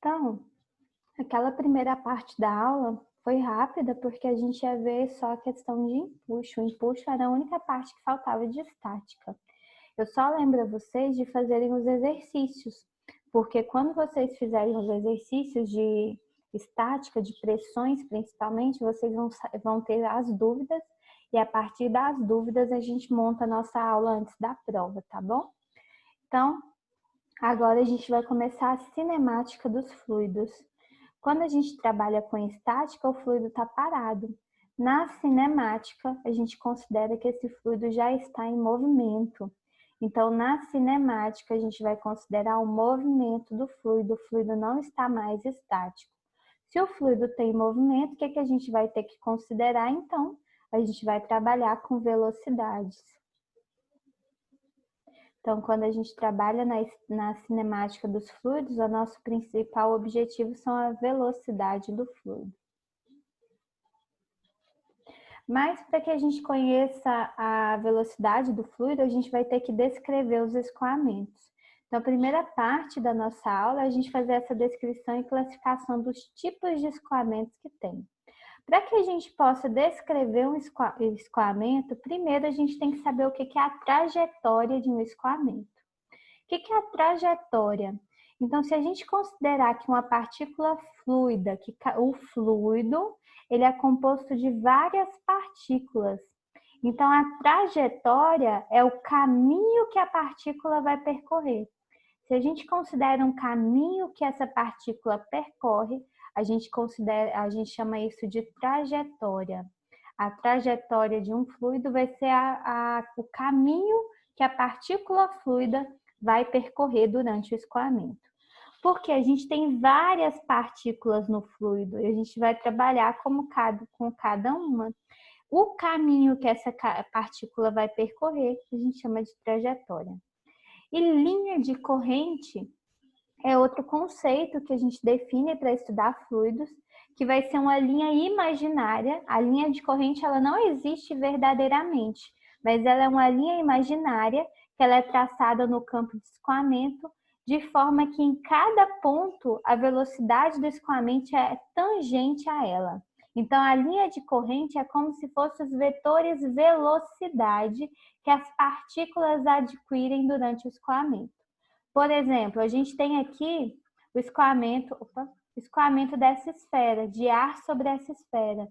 Então, aquela primeira parte da aula foi rápida porque a gente ia ver só a questão de empuxo. O empuxo era a única parte que faltava de estática. Eu só lembro a vocês de fazerem os exercícios, porque quando vocês fizerem os exercícios de estática, de pressões principalmente, vocês vão ter as dúvidas e a partir das dúvidas a gente monta a nossa aula antes da prova, tá bom? Então, agora a gente vai começar a cinemática dos fluidos. Quando a gente trabalha com estática, o fluido está parado. Na cinemática, a gente considera que esse fluido já está em movimento. Então, na cinemática, a gente vai considerar o movimento do fluido. O fluido não está mais estático. Se o fluido tem movimento, o que a gente vai ter que considerar? Então, a gente vai trabalhar com velocidades. Então, quando a gente trabalha na cinemática dos fluidos, o nosso principal objetivo são a velocidade do fluido. Mas para que a gente conheça a velocidade do fluido, a gente vai ter que descrever os escoamentos. Então, a primeira parte da nossa aula é a gente fazer essa descrição e classificação dos tipos de escoamentos que tem. Para que a gente possa descrever um escoamento, primeiro a gente tem que saber o que é a trajetória de um escoamento. O que é a trajetória? Então, se a gente considerar que uma partícula fluida, o fluido, ele é composto de várias partículas. Então, a trajetória é o caminho que a partícula vai percorrer. Se a gente considera um caminho que essa partícula percorre, a gente chama isso de trajetória. A trajetória de um fluido vai ser o caminho que a partícula fluida vai percorrer durante o escoamento. Porque a gente tem várias partículas no fluido e a gente vai trabalhar com cada uma. O caminho que essa partícula vai percorrer, a gente chama de trajetória. E linha de corrente é outro conceito que a gente define para estudar fluidos, que vai ser uma linha imaginária. A linha de corrente ela não existe verdadeiramente, mas ela é uma linha imaginária que ela é traçada no campo de escoamento, de forma que em cada ponto a velocidade do escoamento é tangente a ela. Então, a linha de corrente é como se fossem os vetores velocidade que as partículas adquirem durante o escoamento. Por exemplo, a gente tem aqui o escoamento dessa esfera, de ar sobre essa esfera.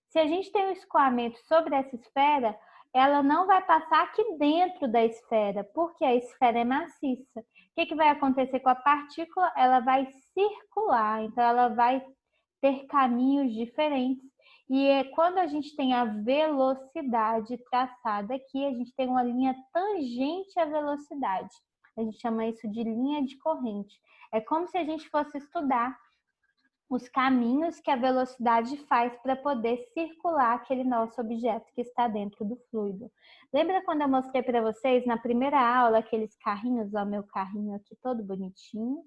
Se a gente tem um escoamento sobre essa esfera, ela não vai passar aqui dentro da esfera, porque a esfera é maciça. O que vai acontecer com a partícula? Ela vai circular, então ela vai ter caminhos diferentes. E quando a gente tem a velocidade traçada aqui, a gente tem uma linha tangente à velocidade. A gente chama isso de linha de corrente. É como se a gente fosse estudar os caminhos que a velocidade faz para poder circular aquele nosso objeto que está dentro do fluido. Lembra quando eu mostrei para vocês na primeira aula aqueles carrinhos, ó, meu carrinho aqui todo bonitinho?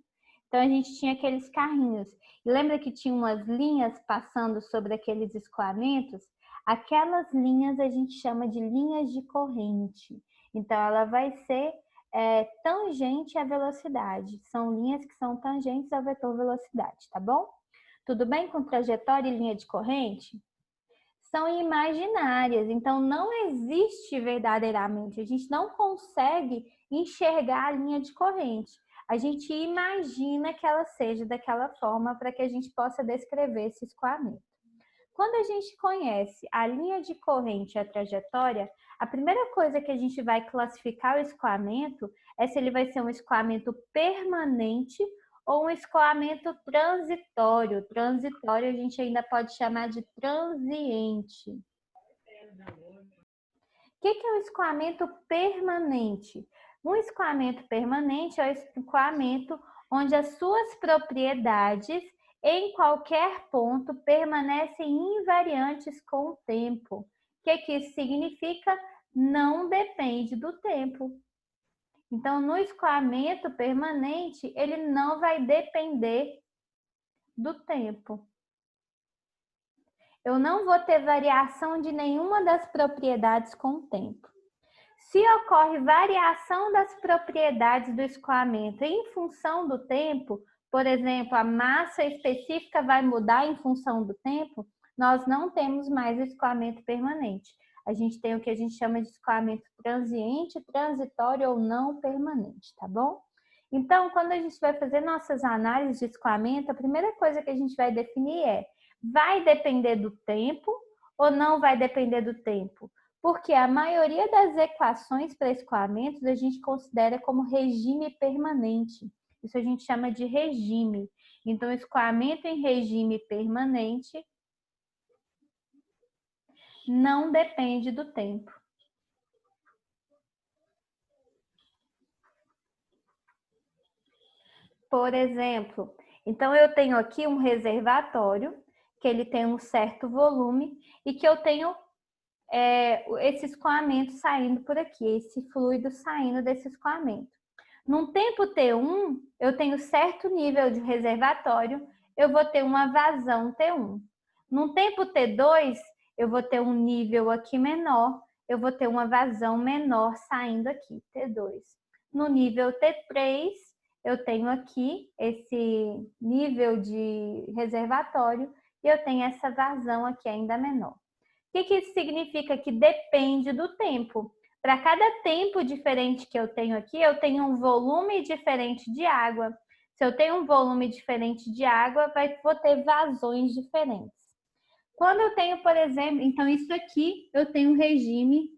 Então a gente tinha aqueles carrinhos. E lembra que tinha umas linhas passando sobre aqueles escoamentos? Aquelas linhas a gente chama de linhas de corrente. Então ela vai ser tangente à velocidade. São linhas que são tangentes ao vetor velocidade, tá bom? Tudo bem com trajetória e linha de corrente? São imaginárias, então não existe verdadeiramente. A gente não consegue enxergar a linha de corrente. A gente imagina que ela seja daquela forma para que a gente possa descrever esse escoamento. Quando a gente conhece a linha de corrente e a trajetória, a primeira coisa que a gente vai classificar o escoamento é se ele vai ser um escoamento permanente ou um escoamento transitório. Transitório a gente ainda pode chamar de transiente. O que é um escoamento permanente? Um escoamento permanente é o escoamento onde as suas propriedades em qualquer ponto permanecem invariantes com o tempo. O que isso significa? Não depende do tempo. Então, no escoamento permanente, ele não vai depender do tempo. Eu não vou ter variação de nenhuma das propriedades com o tempo. Se ocorre variação das propriedades do escoamento em função do tempo, por exemplo, a massa específica vai mudar em função do tempo, nós não temos mais escoamento permanente. A gente tem o que a gente chama de escoamento transiente, transitório ou não permanente, tá bom? Então, quando a gente vai fazer nossas análises de escoamento, a primeira coisa que a gente vai definir é: vai depender do tempo ou não vai depender do tempo? Porque a maioria das equações para escoamentos a gente considera como regime permanente. Isso a gente chama de regime. Então, escoamento em regime permanente não depende do tempo. Por exemplo, então eu tenho aqui um reservatório, que ele tem um certo volume e que eu tenho esse escoamento saindo por aqui, esse fluido saindo desse escoamento. Num tempo T1, eu tenho certo nível de reservatório, eu vou ter uma vazão T1. Num tempo T2, eu vou ter um nível aqui menor, eu vou ter uma vazão menor saindo aqui, T2. No nível T3, eu tenho aqui esse nível de reservatório e eu tenho essa vazão aqui ainda menor. O que isso significa? Que depende do tempo. Para cada tempo diferente que eu tenho aqui, eu tenho um volume diferente de água. Se eu tenho um volume diferente de água, vou ter vazões diferentes. Quando eu tenho, por exemplo, então isso aqui eu tenho um regime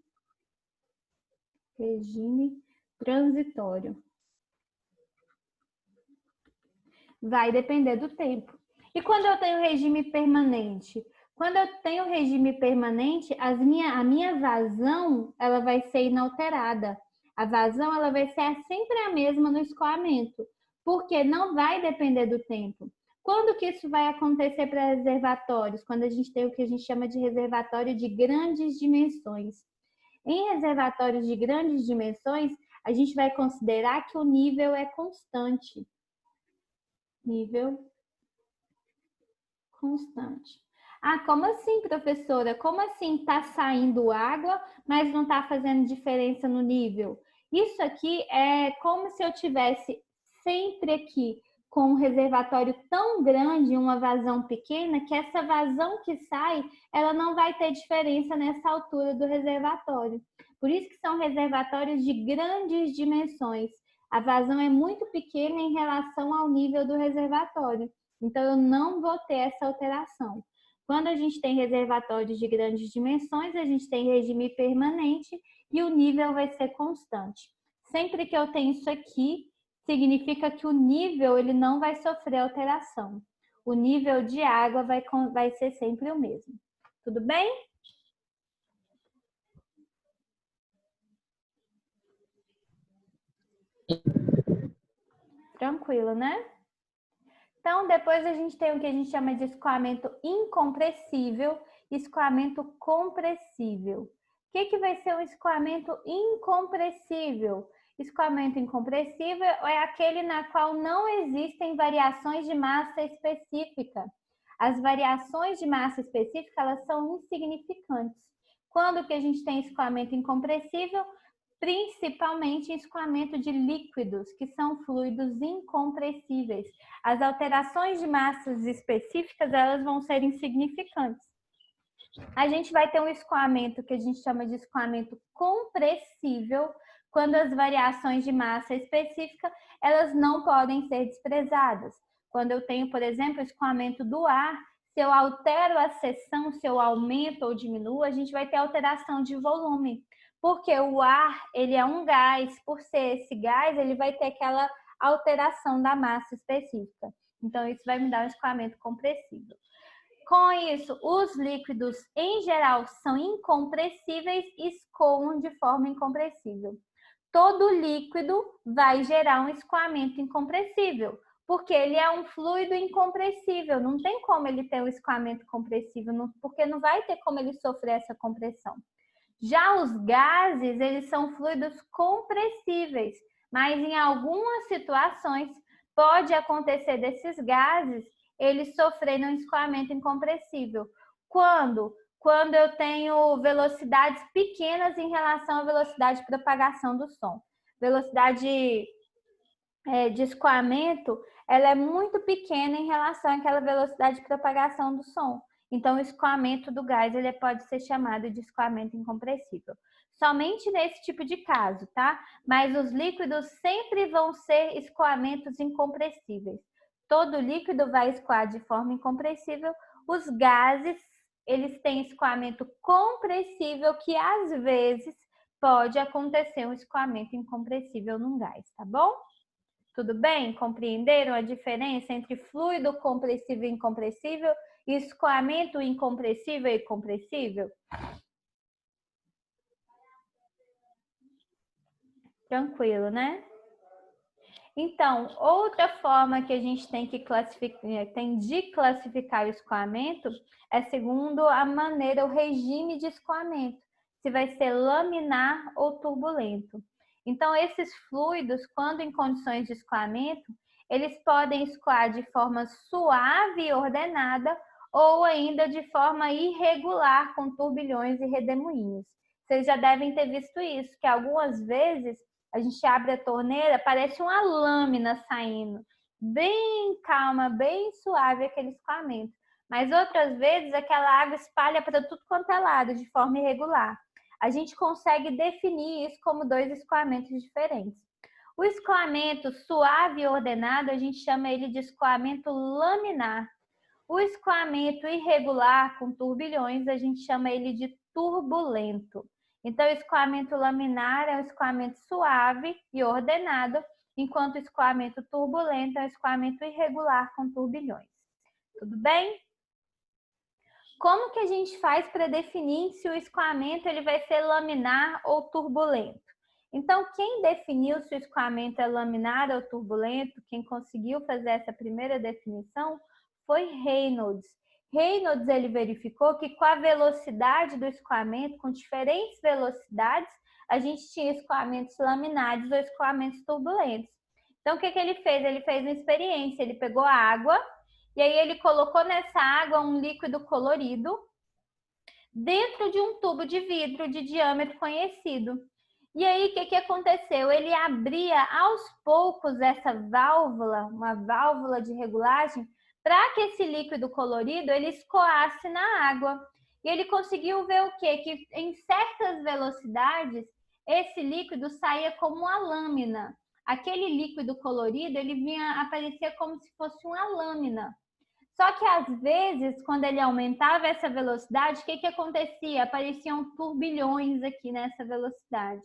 transitório. Vai depender do tempo. E quando eu tenho regime permanente? Quando eu tenho regime permanente, a minha vazão ela vai ser inalterada. A vazão ela vai ser sempre a mesma no escoamento, porque não vai depender do tempo. Quando que isso vai acontecer para reservatórios? Quando a gente tem o que a gente chama de reservatório de grandes dimensões. Em reservatórios de grandes dimensões, a gente vai considerar que o nível é constante. Nível constante. Ah, como assim, professora? Como assim está saindo água, mas não está fazendo diferença no nível? Isso aqui é como se eu tivesse sempre aqui com um reservatório tão grande, uma vazão pequena, que essa vazão que sai, ela não vai ter diferença nessa altura do reservatório. Por isso que são reservatórios de grandes dimensões. A vazão é muito pequena em relação ao nível do reservatório. Então, eu não vou ter essa alteração. Quando a gente tem reservatórios de grandes dimensões, a gente tem regime permanente e o nível vai ser constante. Sempre que eu tenho isso aqui, significa que o nível ele não vai sofrer alteração. O nível de água vai ser sempre o mesmo. Tudo bem? Tranquilo, né? Então, depois a gente tem o que a gente chama de escoamento incompressível e escoamento compressível. O que vai ser um escoamento incompressível? Escoamento incompressível é aquele na qual não existem variações de massa específica. As variações de massa específica, elas são insignificantes. Quando que a gente tem escoamento incompressível? Principalmente em escoamento de líquidos, que são fluidos incompressíveis. As alterações de massas específicas, elas vão ser insignificantes. A gente vai ter um escoamento que a gente chama de escoamento compressível, quando as variações de massa específica, elas não podem ser desprezadas. Quando eu tenho, por exemplo, o escoamento do ar, se eu altero a seção, se eu aumento ou diminuo, a gente vai ter alteração de volume. Porque o ar, ele é um gás, por ser esse gás, ele vai ter aquela alteração da massa específica. Então, isso vai me dar um escoamento compressível. Com isso, os líquidos, em geral, são incompressíveis e escoam de forma incompressível. Todo líquido vai gerar um escoamento incompressível, porque ele é um fluido incompressível. Não tem como ele ter um escoamento compressível, porque não vai ter como ele sofrer essa compressão. Já os gases, eles são fluidos compressíveis, mas em algumas situações pode acontecer desses gases eles sofrerem um escoamento incompressível. Quando? Quando eu tenho velocidades pequenas em relação à velocidade de propagação do som. Velocidade de escoamento ela é muito pequena em relação àquela velocidade de propagação do som. Então, o escoamento do gás ele pode ser chamado de escoamento incompressível. Somente nesse tipo de caso, tá? Mas os líquidos sempre vão ser escoamentos incompressíveis. Todo líquido vai escoar de forma incompressível. Os gases, eles têm escoamento compressível, que às vezes pode acontecer um escoamento incompressível num gás, tá bom? Tudo bem? Compreenderam a diferença entre fluido compressível e incompressível e escoamento incompressível e compressível? Tranquilo, né? Então, outra forma que a gente tem de classificar o escoamento é segundo a maneira, o regime de escoamento, se vai ser laminar ou turbulento. Então, esses fluidos, quando em condições de escoamento, eles podem escoar de forma suave e ordenada ou ainda de forma irregular, com turbilhões e redemoinhos. Vocês já devem ter visto isso, que algumas vezes a gente abre a torneira, parece uma lâmina saindo. Bem calma, bem suave aquele escoamento. Mas outras vezes aquela água espalha para tudo quanto é lado, de forma irregular. A gente consegue definir isso como dois escoamentos diferentes. O escoamento suave e ordenado, a gente chama ele de escoamento laminar. O escoamento irregular, com turbilhões, a gente chama ele de turbulento. Então, o escoamento laminar é um escoamento suave e ordenado, enquanto o escoamento turbulento é um escoamento irregular com turbilhões. Tudo bem? Como que a gente faz para definir se o escoamento ele vai ser laminar ou turbulento? Então, quem definiu se o escoamento é laminar ou turbulento, quem conseguiu fazer essa primeira definição, foi Reynolds. Reynolds ele verificou que com a velocidade do escoamento, com diferentes velocidades, a gente tinha escoamentos laminares ou escoamentos turbulentos. Então, o que ele fez? Ele fez uma experiência, ele pegou a água e aí ele colocou nessa água um líquido colorido dentro de um tubo de vidro de diâmetro conhecido. E aí, o que aconteceu? Ele abria aos poucos essa válvula, uma válvula de regulagem, para que esse líquido colorido ele escoasse na água. E ele conseguiu ver o quê? Que em certas velocidades, esse líquido saía como uma lâmina. Aquele líquido colorido, ele aparecia como se fosse uma lâmina. Só que às vezes, quando ele aumentava essa velocidade, o que acontecia? Apareciam turbilhões aqui nessa velocidade.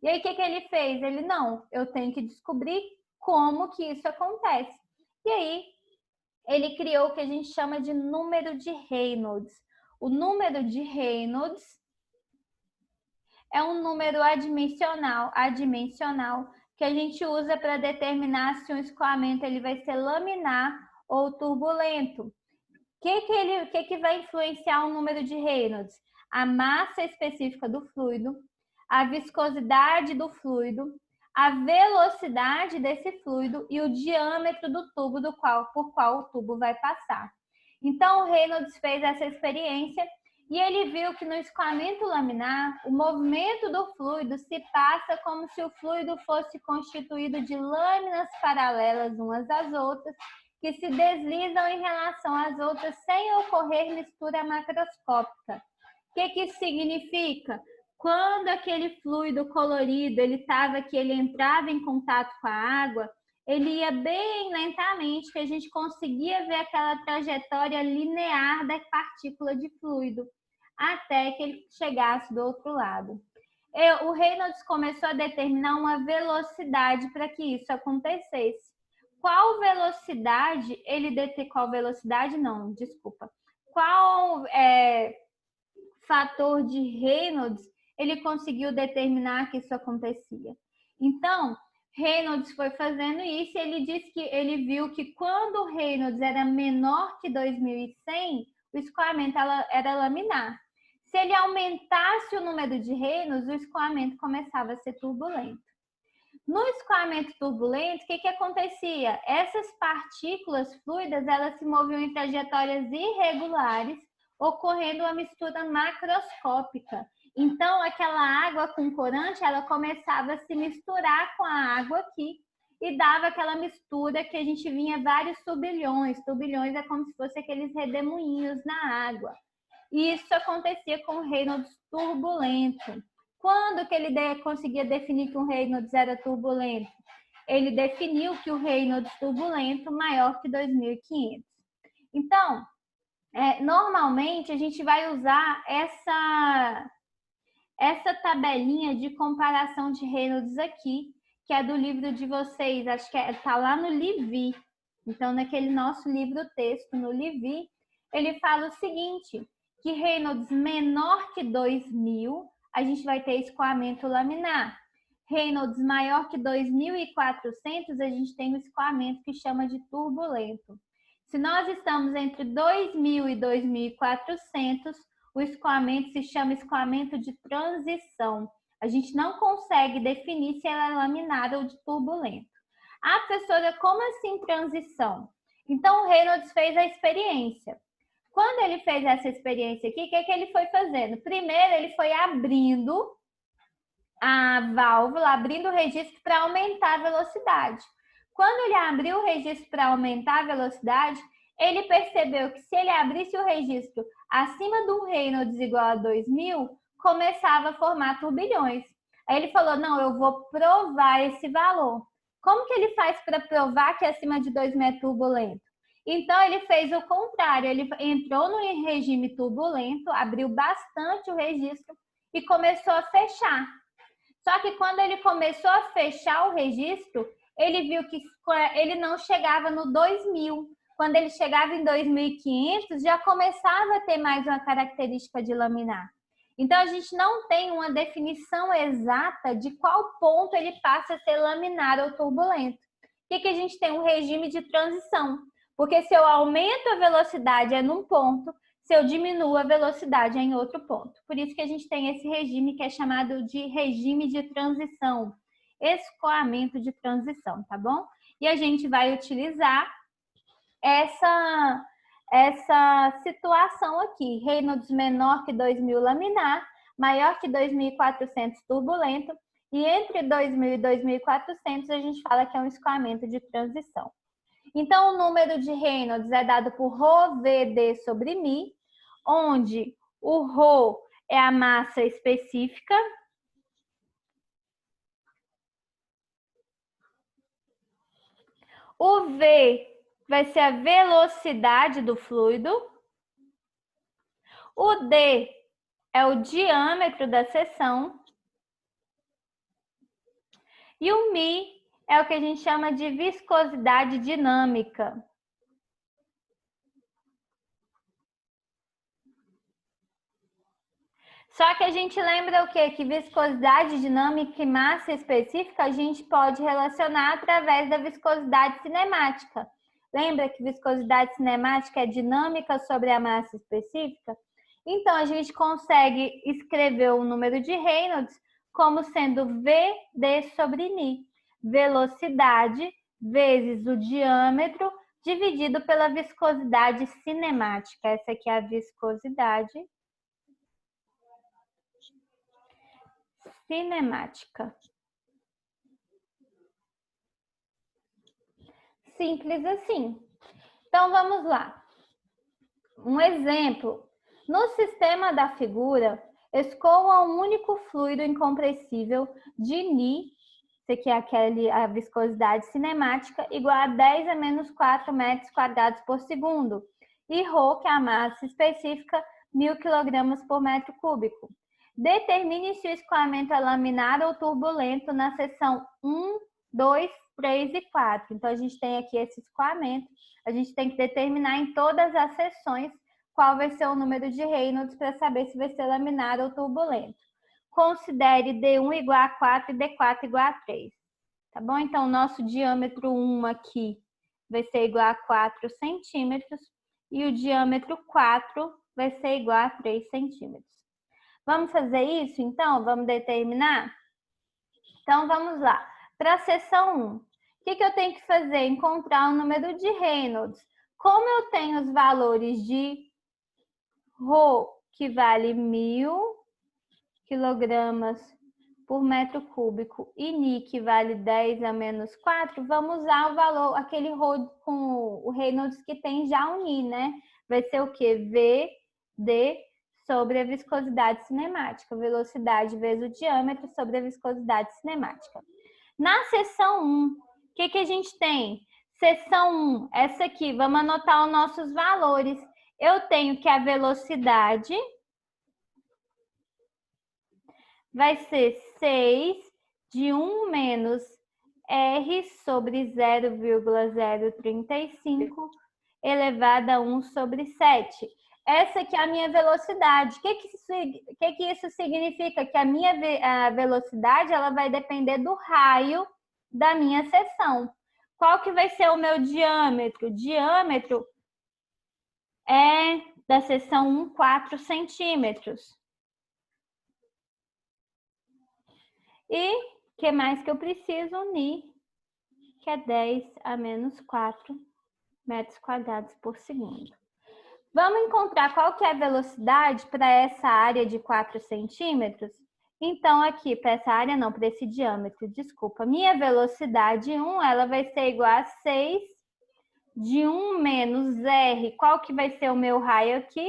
E aí, o que ele fez? Ele, não, eu tenho que descobrir como que isso acontece. E aí, ele criou o que a gente chama de número de Reynolds. O número de Reynolds é um número adimensional que a gente usa para determinar se um escoamento ele vai ser laminar ou turbulento. O que vai influenciar o número de Reynolds? A massa específica do fluido, a viscosidade do fluido, a velocidade desse fluido e o diâmetro do tubo por qual o tubo vai passar. Então, o Reynolds fez essa experiência e ele viu que no escoamento laminar, o movimento do fluido se passa como se o fluido fosse constituído de lâminas paralelas umas às outras, que se deslizam em relação às outras sem ocorrer mistura macroscópica. O que isso significa? Quando aquele fluido colorido ele entrava em contato com a água, ele ia bem lentamente, que a gente conseguia ver aquela trajetória linear da partícula de fluido, até que ele chegasse do outro lado. O Reynolds começou a determinar uma velocidade para que isso acontecesse. Qual velocidade Qual fator de Reynolds ele conseguiu determinar que isso acontecia? Então, Reynolds foi fazendo isso e ele disse que ele viu que quando o Reynolds era menor que 2100, o escoamento era laminar. Se ele aumentasse o número de Reynolds, o escoamento começava a ser turbulento. No escoamento turbulento, o que acontecia? Essas partículas fluidas, elas se moviam em trajetórias irregulares, ocorrendo uma mistura macroscópica. Então, aquela água com corante, ela começava a se misturar com a água aqui, e dava aquela mistura que a gente vinha vários turbilhões. Turbilhões é como se fosse aqueles redemoinhos na água. E isso acontecia com o Reynolds turbulento. Quando que ele conseguia definir que um Reynolds era turbulento? Ele definiu que o Reynolds turbulento maior que 2.500. Então, normalmente a gente vai usar essa tabelinha de comparação de Reynolds aqui, que é do livro de vocês, acho que está lá no Livy. Então, naquele nosso livro-texto, no Livy, ele fala o seguinte, que Reynolds menor que 2.000, a gente vai ter escoamento laminar. Reynolds maior que 2.400, a gente tem um escoamento que chama de turbulento. Se nós estamos entre 2.000 e 2.400, o escoamento se chama escoamento de transição. A gente não consegue definir se ela é laminar ou de turbulento. Ah, professora, como assim transição? Então, o Reynolds fez a experiência. Quando ele fez essa experiência aqui, o que ele foi fazendo? Primeiro, ele foi abrindo a válvula, abrindo o registro para aumentar a velocidade. Quando ele abriu o registro para aumentar a velocidade, ele percebeu que se ele abrisse o registro acima de um Reynolds igual a 2.000, começava a formar turbilhões. Aí ele falou, não, eu vou provar esse valor. Como que ele faz para provar que acima de 2.000 é turbulento? Então, ele fez o contrário, ele entrou no regime turbulento, abriu bastante o registro e começou a fechar. Só que quando ele começou a fechar o registro, ele viu que ele não chegava no 2.000. Quando ele chegava em 2.500, já começava a ter mais uma característica de laminar. Então, a gente não tem uma definição exata de qual ponto ele passa a ser laminar ou turbulento. O que a gente tem? Um regime de transição. Porque se eu aumento a velocidade é num ponto, se eu diminuo a velocidade é em outro ponto. Por isso que a gente tem esse regime que é chamado de regime de transição, escoamento de transição, tá bom? E a gente vai utilizar essa situação aqui, Reynolds menor que 2.000 laminar, maior que 2.400 turbulento, e entre 2.000 e 2.400 a gente fala que é um escoamento de transição. Então, o número de Reynolds é dado por ρVd sobre μ, onde o ρ é a massa específica, o V vai ser a velocidade do fluido, o D é o diâmetro da seção e o μ é o que a gente chama de viscosidade dinâmica. Só que a gente lembra o quê? Que viscosidade dinâmica e massa específica a gente pode relacionar através da viscosidade cinemática. Lembra que viscosidade cinemática é dinâmica sobre a massa específica? Então, a gente consegue escrever o número de Reynolds como sendo Vd sobre N. Velocidade vezes o diâmetro dividido pela viscosidade cinemática. Essa aqui é a viscosidade cinemática. Simples assim. Então, vamos lá. Um exemplo. No sistema da figura, escoa um único fluido incompressível de Ni, isso aqui é a viscosidade cinemática, igual a 10 a menos 4 metros quadrados por segundo. E ρ, que é a massa específica, 1.000 kg por metro cúbico. Determine se o escoamento é laminar ou turbulento na seção 1, 2, 3 e 4. Então, a gente tem aqui esse escoamento. A gente tem que determinar em todas as seções qual vai ser o número de Reynolds para saber se vai ser laminar ou turbulento. Considere D1 igual a 4 e D4 igual a 3. Tá bom? Então, o nosso diâmetro 1 aqui vai ser igual a 4 centímetros e o diâmetro 4 vai ser igual a 3 centímetros. Vamos fazer isso, então? Vamos determinar? Então, vamos lá. Para a seção 1, o que eu tenho que fazer? Encontrar o número de Reynolds. Como eu tenho os valores de ρ, que vale 1.000 kg por metro cúbico e Ni que vale 10 a menos 4, vamos usar o valor, aquele com o Reynolds que tem já o Ni, né? Vai ser o quê? VD sobre a viscosidade cinemática. Velocidade vezes o diâmetro sobre a viscosidade cinemática. Na seção 1, o que a gente tem? Seção 1, essa aqui, vamos anotar os nossos valores. Eu tenho que a velocidade vai ser 6 de 1 menos R sobre 0,035 elevado a 1 sobre 7. Essa aqui é a minha velocidade. O que isso significa? Que a minha velocidade ela vai depender do raio da minha seção. Qual que vai ser o meu diâmetro? O diâmetro é da seção 1, 4 centímetros. E o que mais que eu preciso? Ni, que é 10 a menos 4 metros quadrados por segundo. Vamos encontrar qual que é a velocidade para essa área de 4 centímetros? Então, aqui, para essa área não, para esse diâmetro, desculpa. Minha velocidade 1, ela vai ser igual a 6 de 1 menos R. Qual que vai ser o meu raio aqui?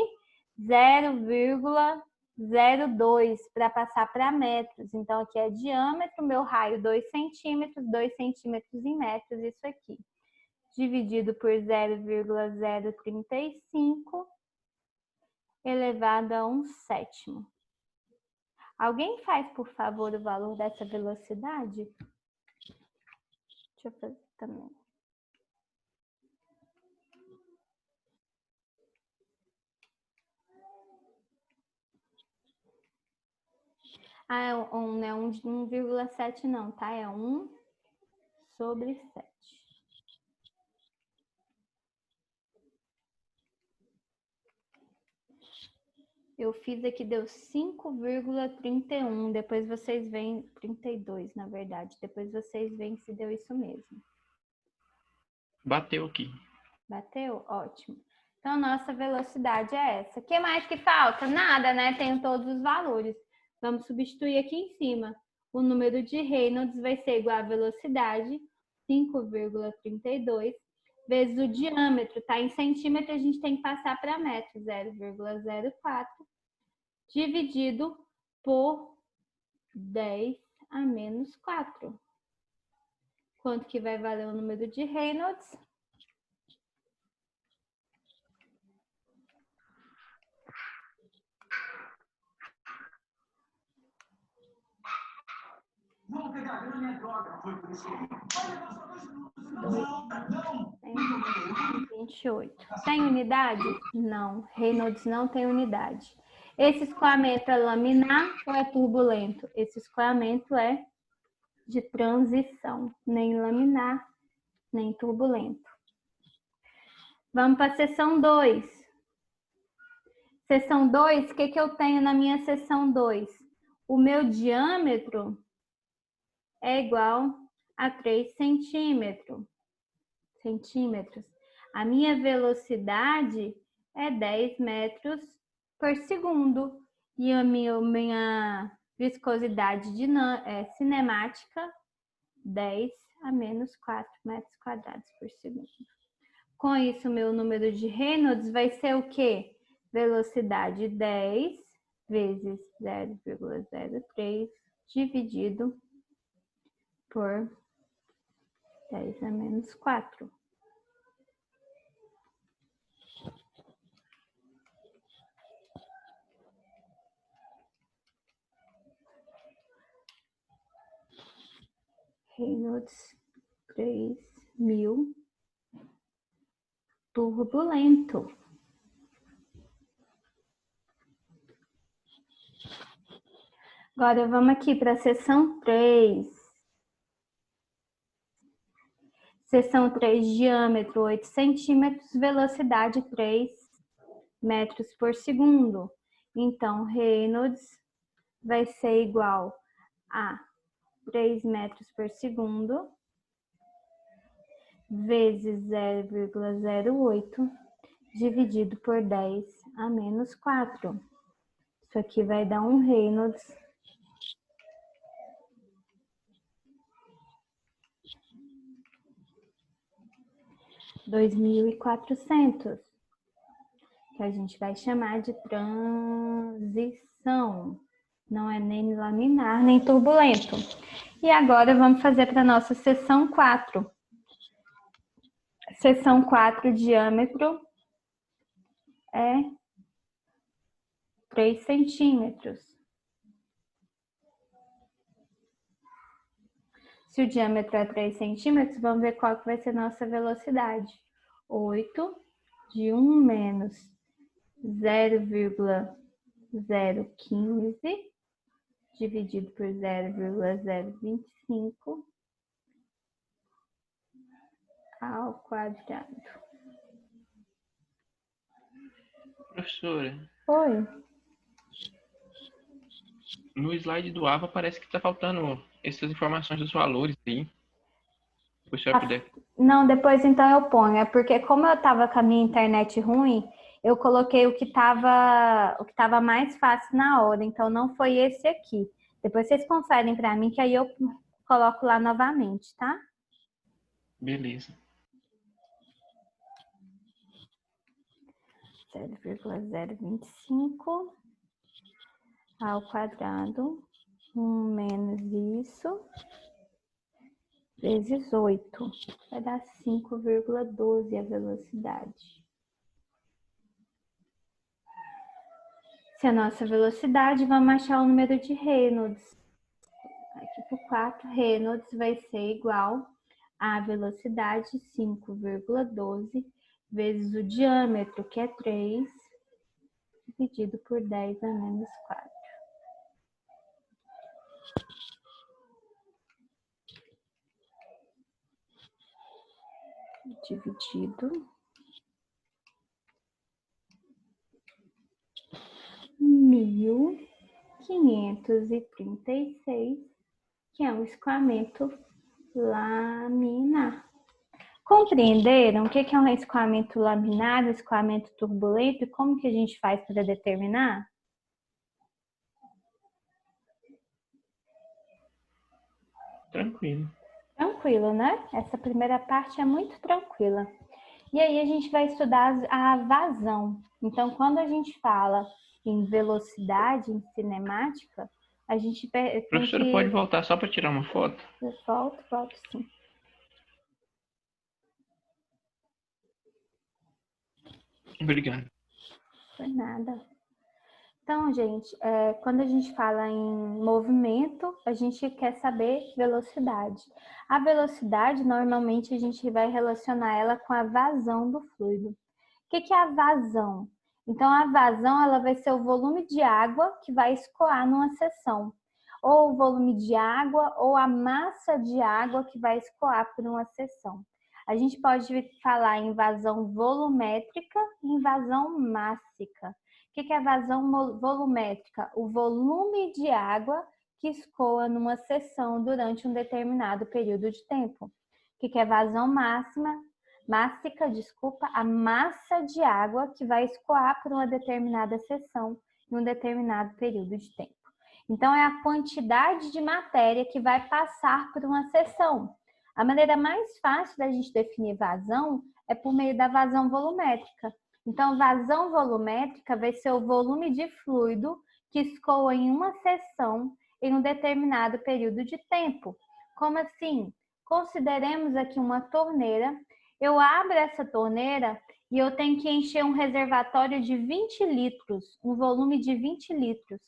0,02 para passar para metros. Então, aqui é diâmetro, meu raio 2 centímetros em metros, isso aqui. Dividido por 0,035 elevado a 1/7. Alguém faz, por favor, o valor dessa velocidade? Deixa eu fazer também. Ah, não é 1,7 não, tá? É 1 sobre 7. Eu fiz aqui, deu 5,31. Depois vocês veem, 32, na verdade. Depois vocês veem se deu isso mesmo. Bateu aqui. Bateu? Ótimo. Então, nossa velocidade é essa. O que mais que falta? Nada, né? Tenho todos os valores. Vamos substituir aqui em cima. O número de Reynolds vai ser igual à velocidade, 5,32, vezes o diâmetro, tá? Em centímetro, a gente tem que passar para metro, 0,04, dividido por 10 a menos 4. Quanto que vai valer o número de Reynolds? Vamos pegar a grana e a droga. Foi por isso que... 28. Tem unidade? Não. Reynolds não tem unidade. Esse escoamento é laminar ou é turbulento? Esse escoamento é de transição. Nem laminar, nem turbulento. Vamos para a seção 2. Seção 2, o que eu tenho na minha seção 2? O meu diâmetro é igual a 3 centímetros. A minha velocidade é 10 metros por segundo. E a minha viscosidade cinemática, 10 a menos 4 metros quadrados por segundo. Com isso, meu número de Reynolds vai ser o quê? Velocidade 10 vezes 0,03 dividido por 10 a menos 4. Reynolds 3000 turbulento. Agora vamos aqui para a seção 3. Seção 3, diâmetro 8 centímetros, velocidade 3 metros por segundo. Então, Reynolds vai ser igual a 3 metros por segundo vezes 0,08 dividido por 10 a menos 4. Isso aqui vai dar um Reynolds 2.400, que a gente vai chamar de transição. Não é nem laminar, nem turbulento. E agora vamos fazer para a nossa seção 4. Seção 4, diâmetro é 3 centímetros. Se o diâmetro é 3 centímetros, vamos ver qual que vai ser a nossa velocidade. 8 de 1 menos 0,015 dividido por 0,025 ao quadrado. Professora, Oi. no slide do AVA parece que está faltando essas informações dos valores aí. Se o senhor puder. Não, depois então eu ponho. É porque como eu estava com a minha internet ruim, eu coloquei o que tava mais fácil na hora. Então não foi esse aqui. Depois vocês conferem para mim que aí eu coloco lá novamente, tá? Beleza. 0,025 ao quadrado, 1 menos isso, vezes 8, vai dar 5,12 a velocidade. Se a nossa velocidade, vamos achar o número de Reynolds. Aqui por 4, Reynolds vai ser igual a velocidade 5,12 vezes o diâmetro, que é 3, dividido por 10 a menos 4. Dividido 1.536, que é um escoamento laminar. Compreenderam o que é um escoamento laminar, um escoamento turbulento e como que a gente faz para determinar? Tranquilo. Tranquilo, né? Essa primeira parte é muito tranquila. E aí a gente vai estudar a vazão. Então, quando a gente fala em velocidade, em cinemática, a gente tem Professora, que... pode voltar só para tirar uma foto? Eu volto sim. Obrigado. Por nada. Então, gente, quando a gente fala em movimento, a gente quer saber velocidade. A velocidade, normalmente, a gente vai relacionar ela com a vazão do fluido. O que é a vazão? Então, a vazão ela vai ser o volume de água que vai escoar numa seção. Ou o volume de água ou a massa de água que vai escoar por uma seção. A gente pode falar em vazão volumétrica e em vazão mássica. O que é a vazão volumétrica? O volume de água que escoa numa seção durante um determinado período de tempo. O que é vazão mássica, a massa de água que vai escoar por uma determinada seção em um determinado período de tempo. Então, é a quantidade de matéria que vai passar por uma seção. A maneira mais fácil da gente definir vazão é por meio da vazão volumétrica. Então, vazão volumétrica vai ser o volume de fluido que escoa em uma seção em um determinado período de tempo. Como assim? Consideremos aqui uma torneira. Eu abro essa torneira e eu tenho que encher um reservatório de 20 litros, um volume de 20 litros.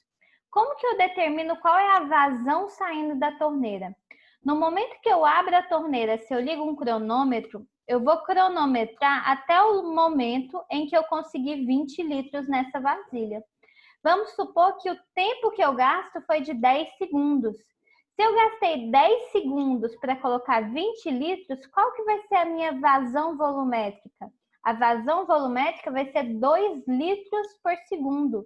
Como que eu determino qual é a vazão saindo da torneira? No momento que eu abro a torneira, se eu ligo um cronômetro, eu vou cronometrar até o momento em que eu conseguir 20 litros nessa vasilha. Vamos supor que o tempo que eu gasto foi de 10 segundos. Se eu gastei 10 segundos para colocar 20 litros, qual que vai ser a minha vazão volumétrica? A vazão volumétrica vai ser 2 litros por segundo.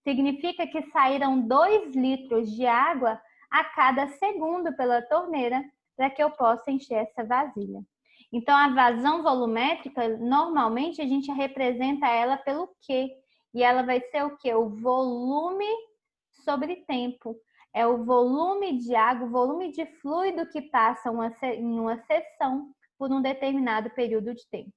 Significa que saíram 2 litros de água a cada segundo pela torneira para que eu possa encher essa vasilha. Então, a vazão volumétrica, normalmente, a gente representa ela pelo Q. E ela vai ser o quê? O volume sobre tempo. É o volume de água, o volume de fluido que passa em uma seção por um determinado período de tempo.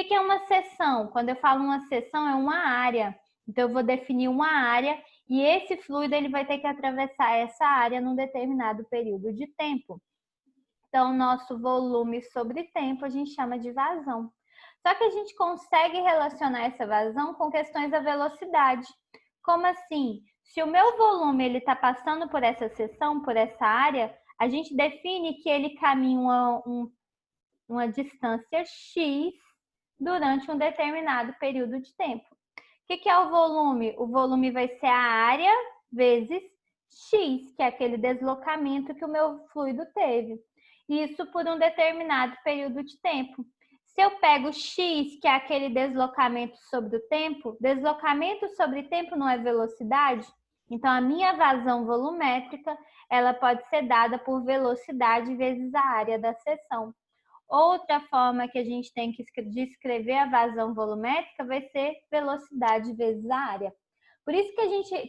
que é uma seção? Quando eu falo uma seção, é uma área. Então, eu vou definir uma área e esse fluido ele vai ter que atravessar essa área num determinado período de tempo. Então, nosso volume sobre tempo a gente chama de vazão. Só que a gente consegue relacionar essa vazão com questões da velocidade. Como assim? Se o meu volume ele está passando por essa seção, por essa área, a gente define que ele caminha uma distância x durante um determinado período de tempo. O que é o volume? O volume vai ser a área vezes x, que é aquele deslocamento que o meu fluido teve. Isso por um determinado período de tempo. Se eu pego x, que é aquele deslocamento sobre o tempo, deslocamento sobre tempo não é velocidade? Então, a minha vazão volumétrica, ela pode ser dada por velocidade vezes a área da seção. Outra forma que a gente tem que descrever a vazão volumétrica vai ser velocidade vezes a área. Por isso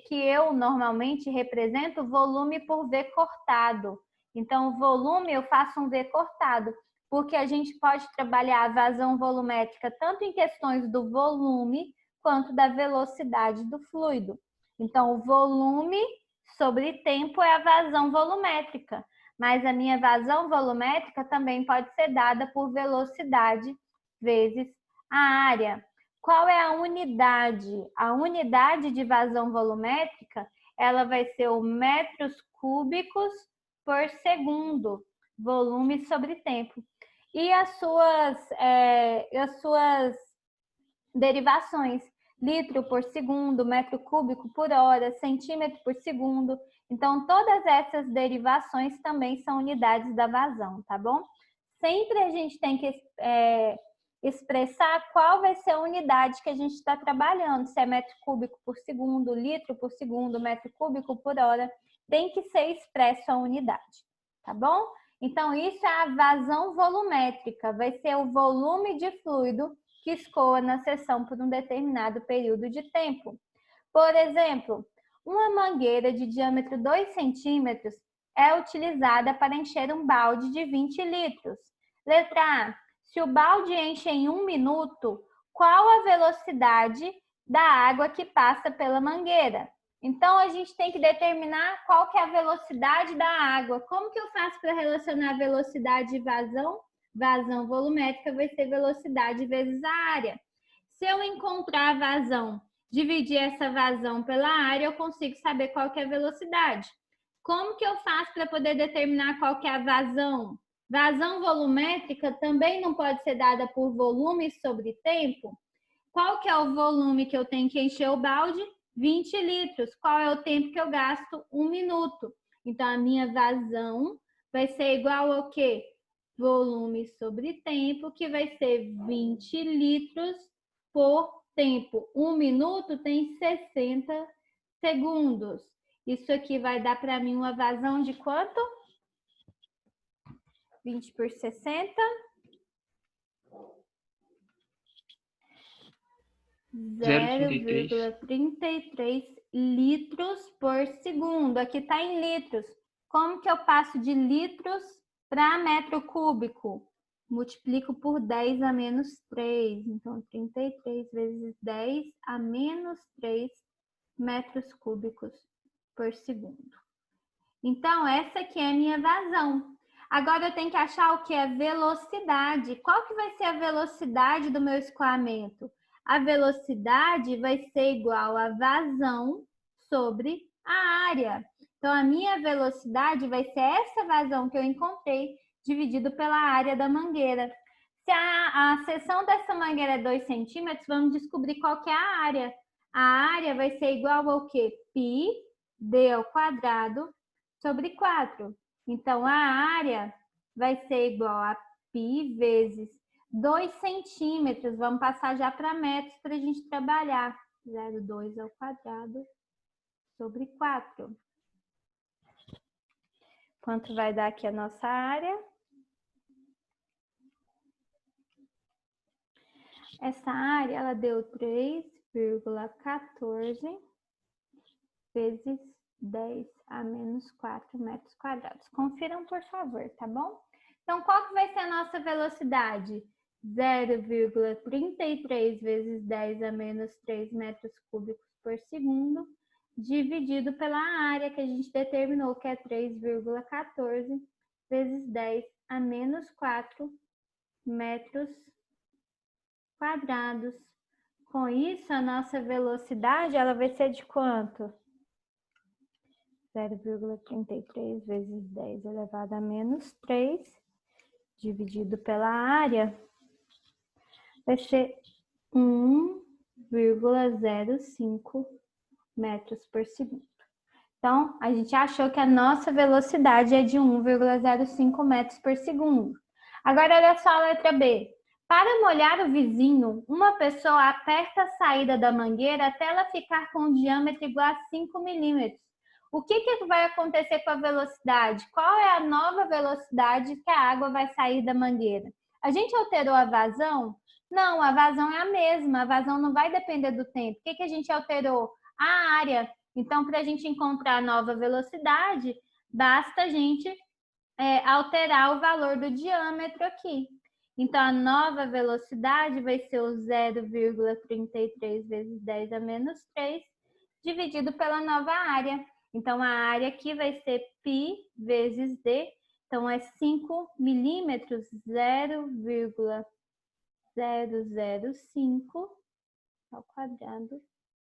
que eu normalmente represento volume por V cortado. Então, o volume eu faço um V cortado, porque a gente pode trabalhar a vazão volumétrica tanto em questões do volume quanto da velocidade do fluido. Então, o volume sobre tempo é a vazão volumétrica, mas a minha vazão volumétrica também pode ser dada por velocidade vezes a área. Qual é a unidade? A unidade de vazão volumétrica, ela vai ser o metros cúbicos por segundo, volume sobre tempo. E as suas derivações, litro por segundo, metro cúbico por hora, centímetro por segundo. Então, todas essas derivações também são unidades da vazão, tá bom? Sempre a gente tem que expressar qual vai ser a unidade que a gente está trabalhando, se é metro cúbico por segundo, litro por segundo, metro cúbico por hora, tem que ser expresso a unidade, tá bom? Então, isso é a vazão volumétrica, vai ser o volume de fluido que escoa na seção por um determinado período de tempo. Por exemplo, uma mangueira de diâmetro 2 centímetros é utilizada para encher um balde de 20 litros. Letra A. Se o balde enche em 1 minuto, qual a velocidade da água que passa pela mangueira? Então, a gente tem que determinar qual que é a velocidade da água. Como que eu faço para relacionar velocidade e vazão? Vazão volumétrica vai ser velocidade vezes a área. Se eu encontrar a vazão, dividir essa vazão pela área, eu consigo saber qual que é a velocidade. Como que eu faço para poder determinar qual que é a vazão? Vazão volumétrica também não pode ser dada por volume sobre tempo. Qual que é o volume que eu tenho que encher o balde? 20 litros. Qual é o tempo que eu gasto? 1 minuto. Então, a minha vazão vai ser igual ao quê? Volume sobre tempo, que vai ser 20 litros por tempo. 1 minuto tem 60 segundos. Isso aqui vai dar para mim uma vazão de quanto? 20 por 60. 0,33 litros por segundo. Aqui está em litros. Como que eu passo de litros para metro cúbico? Multiplico por 10 a menos 3. Então, 33 vezes 10 a menos 3 metros cúbicos por segundo. Então, essa aqui é a minha vazão. Agora, eu tenho que achar o que é velocidade. Qual que vai ser a velocidade do meu escoamento? A velocidade vai ser igual a vazão sobre a área. Então, a minha velocidade vai ser essa vazão que eu encontrei, dividido pela área da mangueira. Se a seção dessa mangueira é 2 centímetros, vamos descobrir qual que é a área. A área vai ser igual ao quê? Π d ao quadrado sobre 4. Então, a área vai ser igual a π vezes 2 centímetros. Vamos passar já para metros para a gente trabalhar. 0,2 ao quadrado sobre 4. Quanto vai dar aqui a nossa área? Essa área, ela deu 3,14 vezes 10 a menos 4 metros quadrados. Confiram, por favor, tá bom? Então, qual que vai ser a nossa velocidade? 0,33 vezes 10 a menos 3 metros cúbicos por segundo, dividido pela área que a gente determinou, que é 3,14 vezes 10 a menos 4 metros quadrados. Com isso, a nossa velocidade ela vai ser de quanto? 0,33 vezes 10 elevado a menos 3, dividido pela área, vai ser 1,05 metros por segundo. Então, a gente achou que a nossa velocidade é de 1,05 metros por segundo. Agora, olha só a letra B. Para molhar o vizinho, uma pessoa aperta a saída da mangueira até ela ficar com um diâmetro igual a 5 milímetros. O que vai acontecer com a velocidade? Qual é a nova velocidade que a água vai sair da mangueira? A gente alterou a vazão? Não, a vazão é a mesma. A vazão não vai depender do tempo. O que a gente alterou? A área. Então, para a gente encontrar a nova velocidade, basta a gente alterar o valor do diâmetro aqui. Então, a nova velocidade vai ser o 0,33 vezes 10 a menos 3, dividido pela nova área. Então, a área aqui vai ser π vezes d. Então, é 5 milímetros, 0,005 ao quadrado